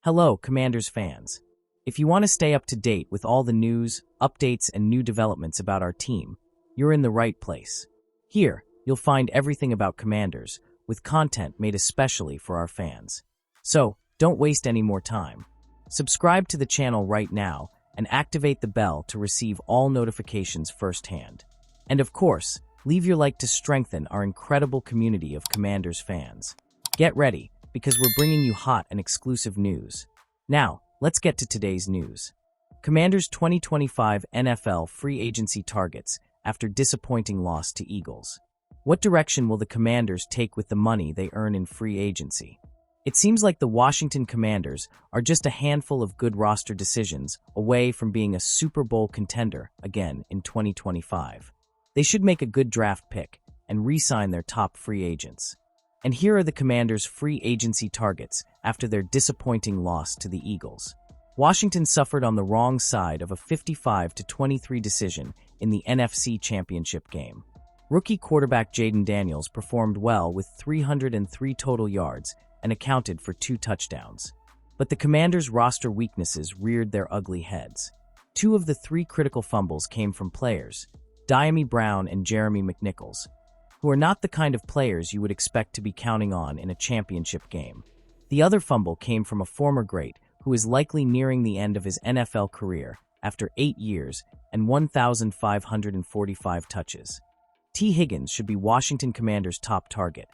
Hello, Commanders fans. If you want to stay up to date with all the news, updates, and new developments about our team, you're in the right place. Here, you'll find everything about Commanders, with content made especially for our fans. So, don't waste any more time. Subscribe to the channel right now and activate the bell to receive all notifications firsthand. And of course, leave your like to strengthen our incredible community of Commanders fans. Get ready, because we're bringing you hot and exclusive news. Now, let's get to today's news. Commanders 2025 NFL free agency targets after disappointing loss to Eagles. What direction will the Commanders take with the money they earn in free agency? It seems like the Washington Commanders are just a handful of good roster decisions away from being a Super Bowl contender again in 2025. They should make a good draft pick and re-sign their top free agents. And here are the Commanders' free agency targets after their disappointing loss to the Eagles. Washington suffered on the wrong side of a 55-23 decision in the NFC Championship game. Rookie quarterback Jaden Daniels performed well with 303 total yards and accounted for 2 touchdowns. But the Commanders' roster weaknesses reared their ugly heads. 2 of the 3 critical fumbles came from players, Dyami Brown and Jeremy McNichols, who are not the kind of players you would expect to be counting on in a championship game. The other fumble came from a former great who is likely nearing the end of his NFL career after 8 years and 1,545 touches. Tee Higgins should be Washington Commanders' top target,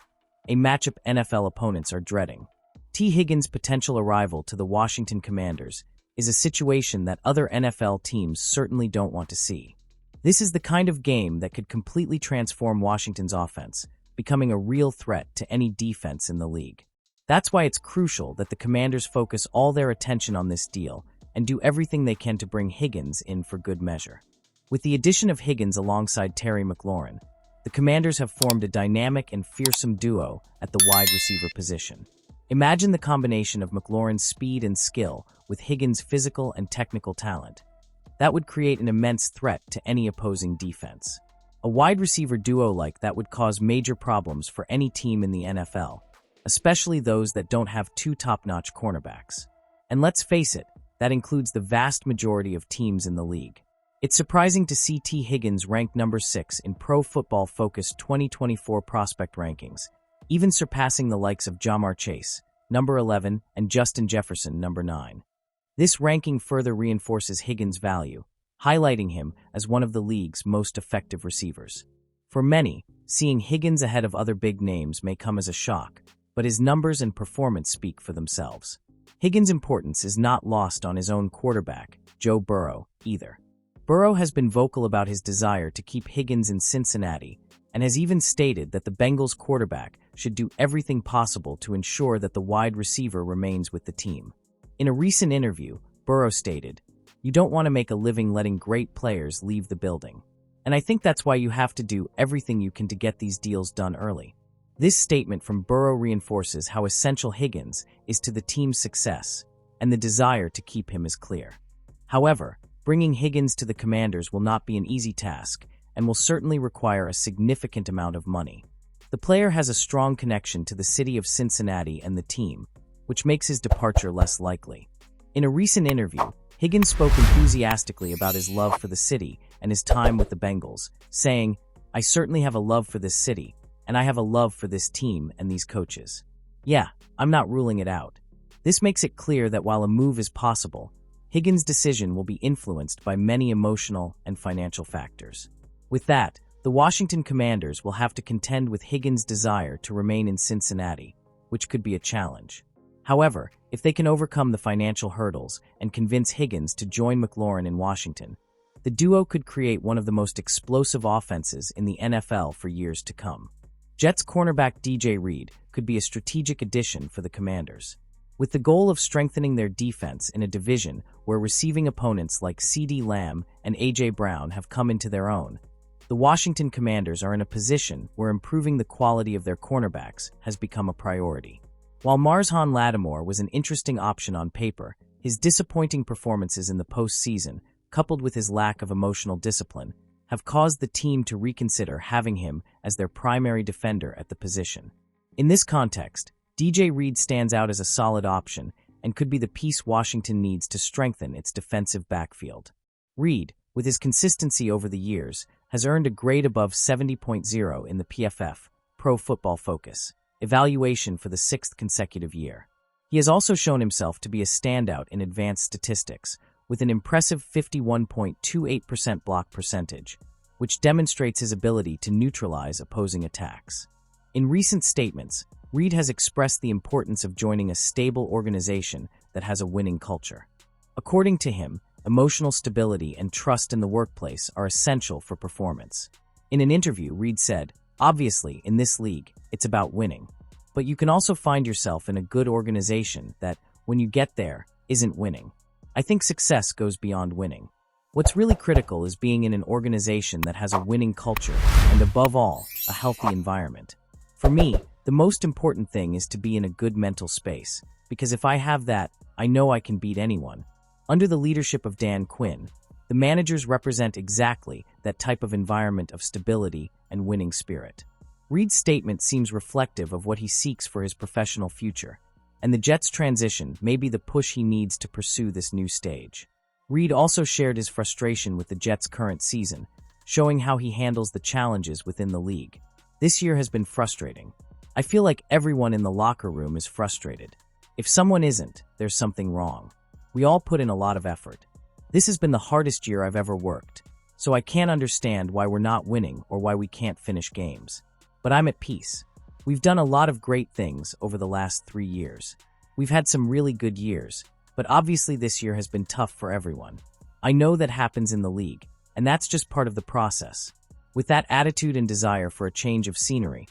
a matchup NFL opponents are dreading. Tee Higgins' potential arrival to the Washington Commanders is a situation that other NFL teams certainly don't want to see. This is the kind of game that could completely transform Washington's offense, becoming a real threat to any defense in the league. That's why it's crucial that the Commanders focus all their attention on this deal and do everything they can to bring Higgins in for good measure. With the addition of Higgins alongside Terry McLaurin, the Commanders have formed a dynamic and fearsome duo at the wide receiver position. Imagine the combination of McLaurin's speed and skill with Higgins' physical and technical talent. That would create an immense threat to any opposing defense. A wide receiver duo like that would cause major problems for any team in the NFL, especially those that don't have 2 top-notch cornerbacks. And let's face it, that includes the vast majority of teams in the league. It's surprising to see Tee Higgins ranked number 6 in Pro Football Focus 2024 prospect rankings, even surpassing the likes of Ja'Marr Chase, number 11, and Justin Jefferson, number 9. This ranking further reinforces Higgins' value, highlighting him as one of the league's most effective receivers. For many, seeing Higgins ahead of other big names may come as a shock, but his numbers and performance speak for themselves. Higgins' importance is not lost on his own quarterback, Joe Burrow, either. Burrow has been vocal about his desire to keep Higgins in Cincinnati and has even stated that the Bengals quarterback should do everything possible to ensure that the wide receiver remains with the team. In a recent interview, Burrow stated, "You don't want to make a living letting great players leave the building. And I think that's why you have to do everything you can to get these deals done early." This statement from Burrow reinforces how essential Higgins is to the team's success, and the desire to keep him is clear. However, bringing Higgins to the Commanders will not be an easy task and will certainly require a significant amount of money. The player has a strong connection to the city of Cincinnati and the team, which makes his departure less likely. In a recent interview, Higgins spoke enthusiastically about his love for the city and his time with the Bengals, saying, "I certainly have a love for this city, and I have a love for this team and these coaches. Yeah, I'm not ruling it out." This makes it clear that while a move is possible, Higgins' decision will be influenced by many emotional and financial factors. With that, the Washington Commanders will have to contend with Higgins' desire to remain in Cincinnati, which could be a challenge. However, if they can overcome the financial hurdles and convince Higgins to join McLaurin in Washington, the duo could create one of the most explosive offenses in the NFL for years to come. Jets cornerback DJ Reed could be a strategic addition for the Commanders. With the goal of strengthening their defense in a division where receiving opponents like CeeDee Lamb and A.J. Brown have come into their own, the Washington Commanders are in a position where improving the quality of their cornerbacks has become a priority. While Marshawn Lattimore was an interesting option on paper, his disappointing performances in the postseason, coupled with his lack of emotional discipline, have caused the team to reconsider having him as their primary defender at the position. In this context, DJ Reed stands out as a solid option and could be the piece Washington needs to strengthen its defensive backfield. Reed, with his consistency over the years, has earned a grade above 70.0 in the PFF, Pro Football Focus, evaluation for the 6th consecutive year. He has also shown himself to be a standout in advanced statistics, with an impressive 51.28% block percentage, which demonstrates his ability to neutralize opposing attacks. In recent statements, Reed has expressed the importance of joining a stable organization that has a winning culture. According to him, emotional stability and trust in the workplace are essential for performance. In an interview, Reed said, "Obviously, in this league, it's about winning. But you can also find yourself in a good organization that, when you get there, isn't winning. I think success goes beyond winning. What's really critical is being in an organization that has a winning culture and, above all, a healthy environment. For me, the most important thing is to be in a good mental space, because if I have that, I know I can beat anyone." Under the leadership of Dan Quinn, the managers represent exactly that type of environment of stability and winning spirit. Reed's statement seems reflective of what he seeks for his professional future, and the Jets' transition may be the push he needs to pursue this new stage. Reed also shared his frustration with the Jets' current season, showing how he handles the challenges within the league. "This year has been frustrating. I feel like everyone in the locker room is frustrated. If someone isn't, there's something wrong. We all put in a lot of effort. This has been the hardest year I've ever worked, so I can't understand why we're not winning or why we can't finish games. But I'm at peace. We've done a lot of great things over the last 3 years. We've had some really good years, but obviously this year has been tough for everyone. I know that happens in the league, and that's just part of the process." With that attitude and desire for a change of scenery,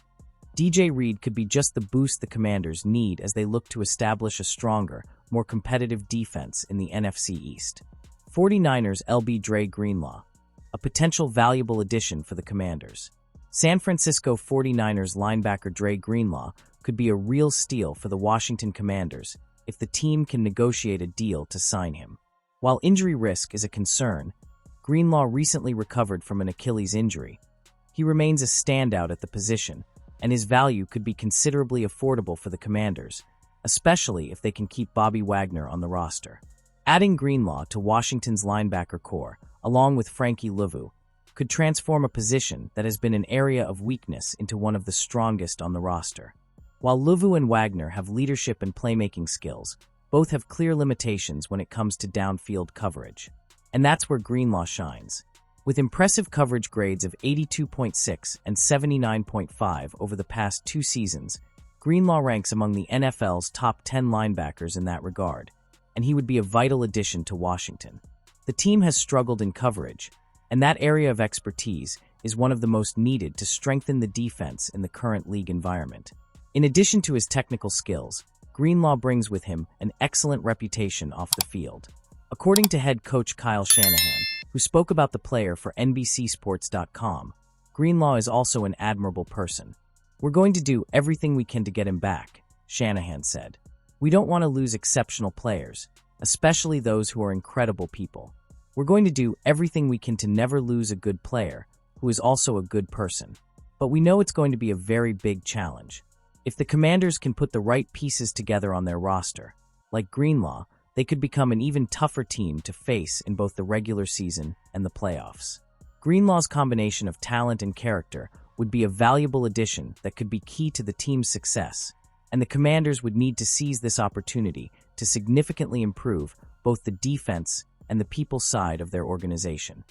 DJ Reed could be just the boost the Commanders need as they look to establish a stronger, more competitive defense in the NFC East. 49ers LB Dre Greenlaw, a potential valuable addition for the Commanders. San Francisco 49ers linebacker Dre Greenlaw could be a real steal for the Washington Commanders if the team can negotiate a deal to sign him. While injury risk is a concern, Greenlaw recently recovered from an Achilles injury. He remains a standout at the position, and his value could be considerably affordable for the Commanders, especially if they can keep Bobby Wagner on the roster. Adding Greenlaw to Washington's linebacker core, along with Frankie Louvu, could transform a position that has been an area of weakness into one of the strongest on the roster. While Louvu and Wagner have leadership and playmaking skills, both have clear limitations when it comes to downfield coverage. And that's where Greenlaw shines. With impressive coverage grades of 82.6 and 79.5 over the past 2 seasons, Greenlaw ranks among the NFL's top 10 linebackers in that regard, and he would be a vital addition to Washington. The team has struggled in coverage, and that area of expertise is one of the most needed to strengthen the defense in the current league environment. In addition to his technical skills, Greenlaw brings with him an excellent reputation off the field. According to head coach Kyle Shanahan, who spoke about the player for NBCSports.com, Greenlaw is also an admirable person. "We're going to do everything we can to get him back," Shanahan said. "We don't want to lose exceptional players, especially those who are incredible people. We're going to do everything we can to never lose a good player who is also a good person. But we know it's going to be a very big challenge. If the Commanders can put the right pieces together on their roster, like Greenlaw, they could become an even tougher team to face in both the regular season and the playoffs." Greenlaw's combination of talent and character would be a valuable addition that could be key to the team's success, and the Commanders would need to seize this opportunity to significantly improve both the defense and the people side of their organization.